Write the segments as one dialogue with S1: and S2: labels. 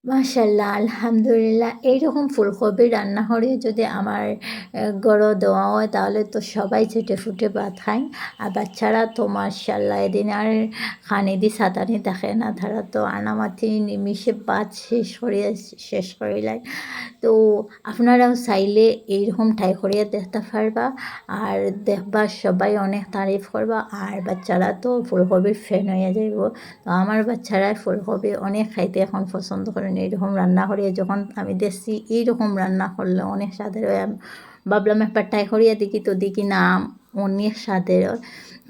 S1: মাশাআল্লাহ, আলহামদুলিল্লাহ। এইরকম ফুলকপি রান্না করে যদি আমার গড় দেওয়া হয় তাহলে তো সবাই চেটেপুটে ভাত খায়। আর বাচ্চারা তো মাশাআল্লাহ এদিন আর খানি দি ছাতানি থাকে না। তারা তো আনামাথি নিমিষে ভাত শেষ করিলায়। তো আপনারাও চাইলে এইরকম ট্রাই করিয়া দেখতে পারবা। আর দেখবা সবাই অনেক তারিফ করবা। আর বাচ্চারা তো ফুলকপির ফ্যান হইয়া যাইব। তো আমার বাচ্চারা ফুলকপি অনেক খাইতে এখন পছন্দ করেন। এইরকম রান্না করিয়া যখন আমি দেখছি এইরকম রান্না করলে অনেক স্বাদের হয়। আমি ভাবলাম একবার ট্রাই করিয়া দেখি, তো দেখি না অনেক স্বাদের হয়।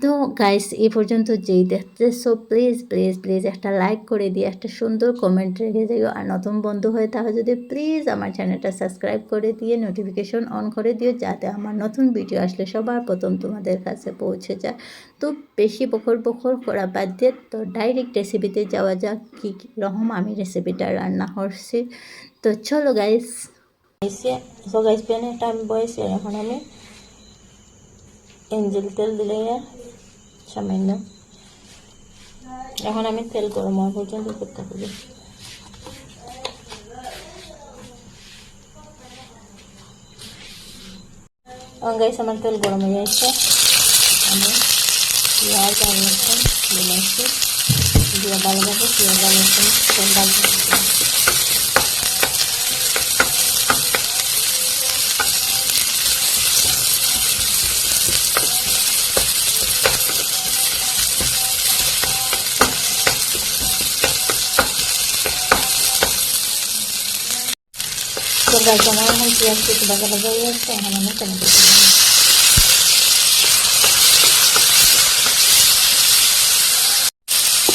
S1: তো গাইস এই পর্যন্ত যেই দেখতেছো প্লিজ প্লিজ প্লিজ একটা লাইক করে দিয়ে একটা সুন্দর কমেন্ট রেখে দিও। আর নতুন বন্ধু হয়ে তাহলে যদি প্লিজ আমার চ্যানেলটা সাবস্ক্রাইব করে দিয়ে নোটিফিকেশন অন করে দিও, যাতে আমার নতুন ভিডিও আসলে সবার প্রথম তোমাদের কাছে পৌঁছে যায়। তো বেশি বকর বকর করা বাদ দিয়ে তো ডাইরেক্ট রেসিপিতে যাওয়া যাক, কী রকম আমি রেসিপিটা রান্না করছি। তো চলো গাইস। সো গাইস প্যানে একটা আমি বয়েছি, এখন আমি এঞ্জেল তেল দিলে সামান্য, এখন আমি তেল গরম হওয়া পর্যন্ত করতে হবে। গাইস আমার তেল গরম হয়ে যাচ্ছে, আমি পেঁয়াজ আর রসুন দিয়েছি, দিয়ে ভালোভাবে পেঁয়াজ আর রসুন তেল ভাজতে হবে। তো গাইস আমার এখন পেঁয়াজ কিছু ভাজা ভাজা হয়ে যাচ্ছে, এখন আমি টমেটো দিলাম।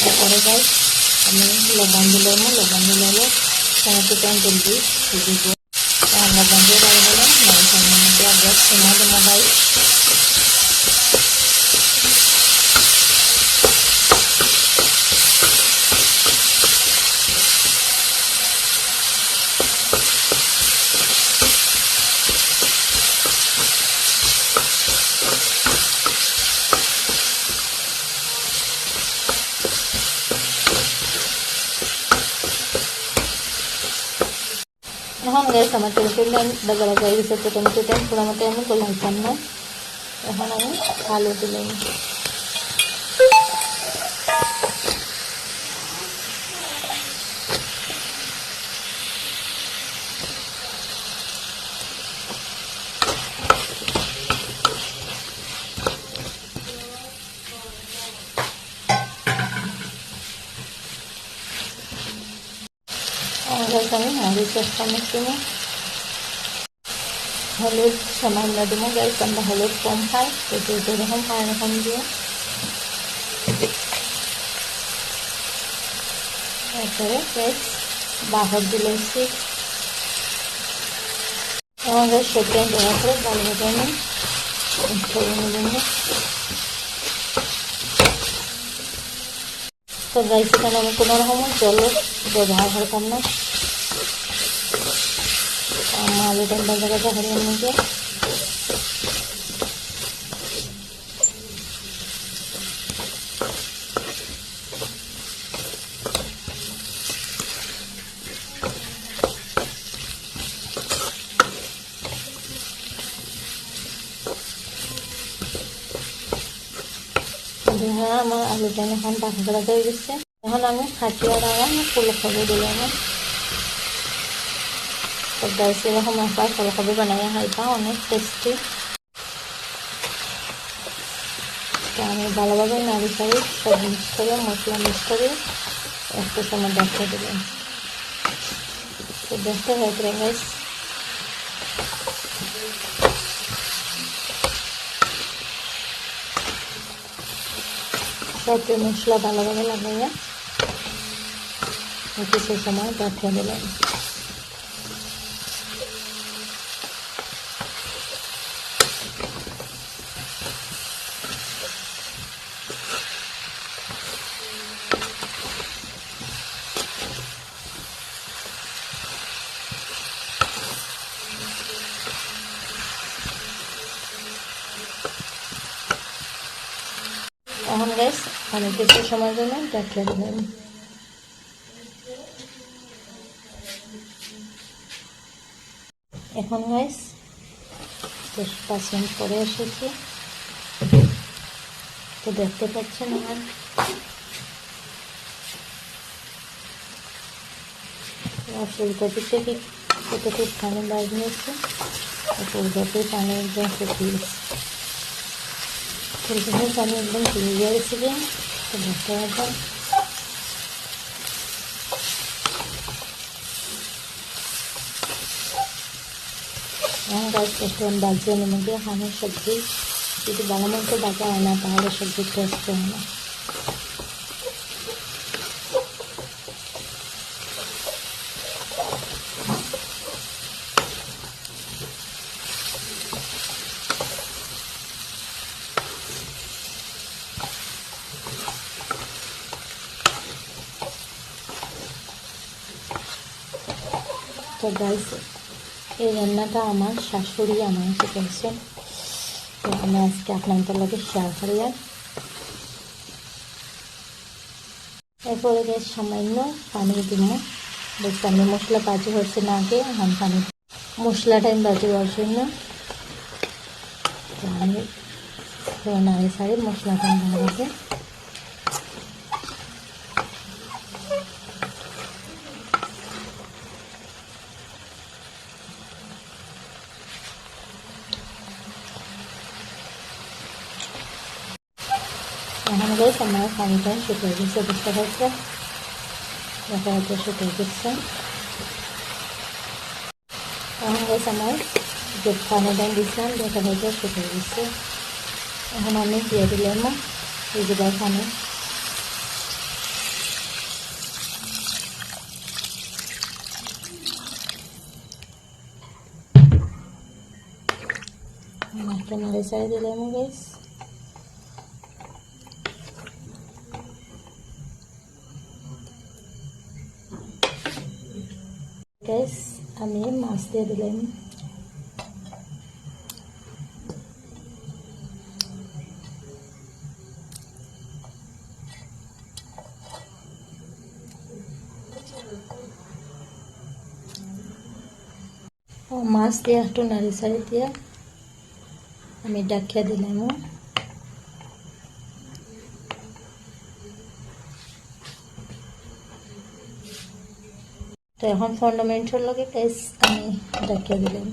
S1: তারপরে গাইস আমি লবণ দিলাম, টমেটোটা জলদি দিব। লবণ দিয়ে ভালো দিলাম, মাংসের মধ্যে আবার সোনা দেবো গাইস। এখন গাইস আমার টমেটোটা ভাজা ভাজা হয়ে গেছে, তো টমেটোটা পুরো মতো আমি গলাইতাম না। এখন আমি আলু দিলাম। গাইস আমি মরিচ এক চামচ দেবো, হলুদ সামান্য দেবো। গাইস আমরা হলুদ কম খাই, তো যেরকম খাই এরকম দিয়ে। তারপরে গাইস বাহার দিলেছি, আমাদের সেটা দেওয়ার পরে ভালোভাবে আমি করে নেব। তো গাইস এখানে আমি কোনো রকম জল ব্যবহার করতাম না, আলুটা ভাজা ভাজা করে নিয়ে হ্যাঁ আমার আলুটা এখন ভাজা ভাজা হয়ে গেছে। এখন আমি খাটিয়া রাখা ফুলকপি দিলাম। তো গাইস এরকম একবার ফুলকপি বানাইয়া খাইবা, অনেক টেস্টি। তো আমি ভালোভাবে নাড়ি চাড়ি সব মিক্স করে মশলা মিক্স করে একটু সময় দেখতে দিলাম। তো দেখতে হয়ে গাইস সব মশলা ভালোভাবে লাগাইয়া কিছু সময় দেখতে দিলাম। এখন গাইস আমি কিছু সময়ের জন্য ঢেকে দিলাম। এখন গাইস 10 মিনিট পরে এসেছি, তো দেখতে পাচ্ছেন আমার ফুলকপি থেকে কতটুকু পানি লাগিয়েছে, ফুলকপির পানি একদম শুকিয়ে গেছে, ফুলকপির পানি একদম শুকিয়ে গিয়েছিল। তো দেখতে পাচ্ছেন এখন গাছ একটু বাজিয়ে নেমে দিয়ে আমার সবজি যদি ভালো মতো বাজা হয় না তাহলে সবজির টেস্ট হয় না। তো গাইস এই রান্নাটা আমার শাশুড়ি আমার শিখেছেন, তো আমি আজকে আপনাদের লগে শেয়ার করি। এরপরে গ্যাস সামান্য পানি দিব, বেশ আমি মশলা বাজি হচ্ছে না আগে, এখন পানি মশলাটা আমি বাজি হওয়ার জন্য আমি নাড়ি সারি মশলাটা ভালোভাবে এখন গাইস আমার পানিটা শুকিয়ে গেছে, বুঝতে পারছে দেখা যাচ্ছে শুকিয়ে গেছে। এখন গাইস আমার যে পানিটা দিয়েছিলাম দেখা যাচ্ছে শুকিয়ে গেছে। এখন আমি দিয়ে দিলাম এই যে পানি, একটা নাড়ি চাড়ি দিলাম গাইস। গাইস আমি মাছ দিয়ে দিলাম, মাছ দিয়ে একটু নাড়ি চাড়ি দিয়ে আমি ডাকিয়ে দিলাম। তো এখন 15 মিনিটের লগে গাইস আমি ডাকিয়ে দিলাম।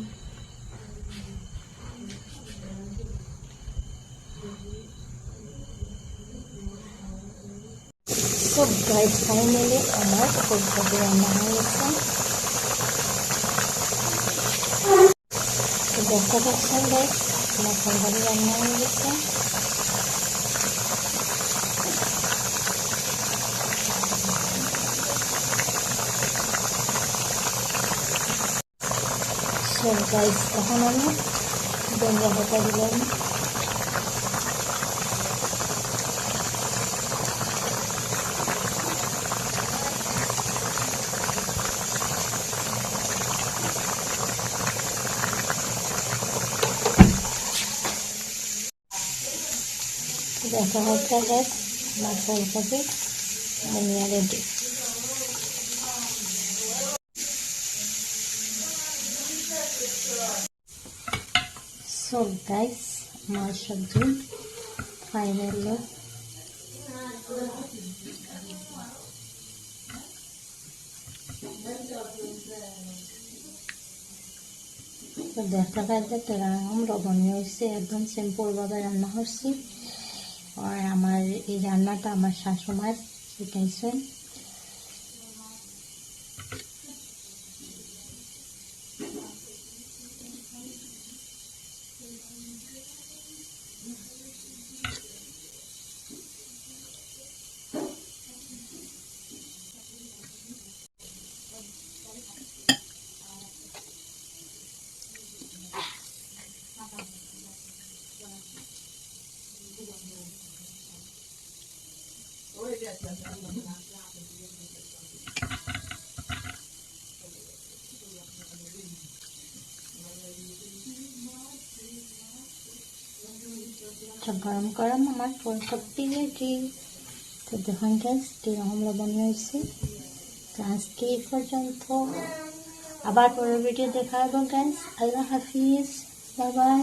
S1: তো গাইস ফাইনালি আমার ফুলকপি রান্না হয়ে গেছে, তো দেখতে পাচ্ছেন গাইস আমার ফুলকপি রান্না হয়ে গেছে। সো গাইস এখন আমি ধনিয়া পাতা দিলাম, দেখা হচ্ছে গাইস আমার ফুলকপি ধনিয়া রেডি। সো গাইস আমার সবজি ফাইনাল লুক। তো দেখা যাচ্ছে তেরাম রবনীয় হয়েছে, একদম সিম্পলভাবে রান্না করছি। আর আমার এই রান্নাটা আমার শাশুমার শিখাইছেন। গরম গরম আমার ফুলকপি রেডি। তো দেখুন গাইস কিরকম লবণ হয়েছে। তো আজকে এই পর্যন্ত, আবার পরের ভিডিও দেখা হবে গাইস। আল্লাহ হাফিজ, বাই বাই।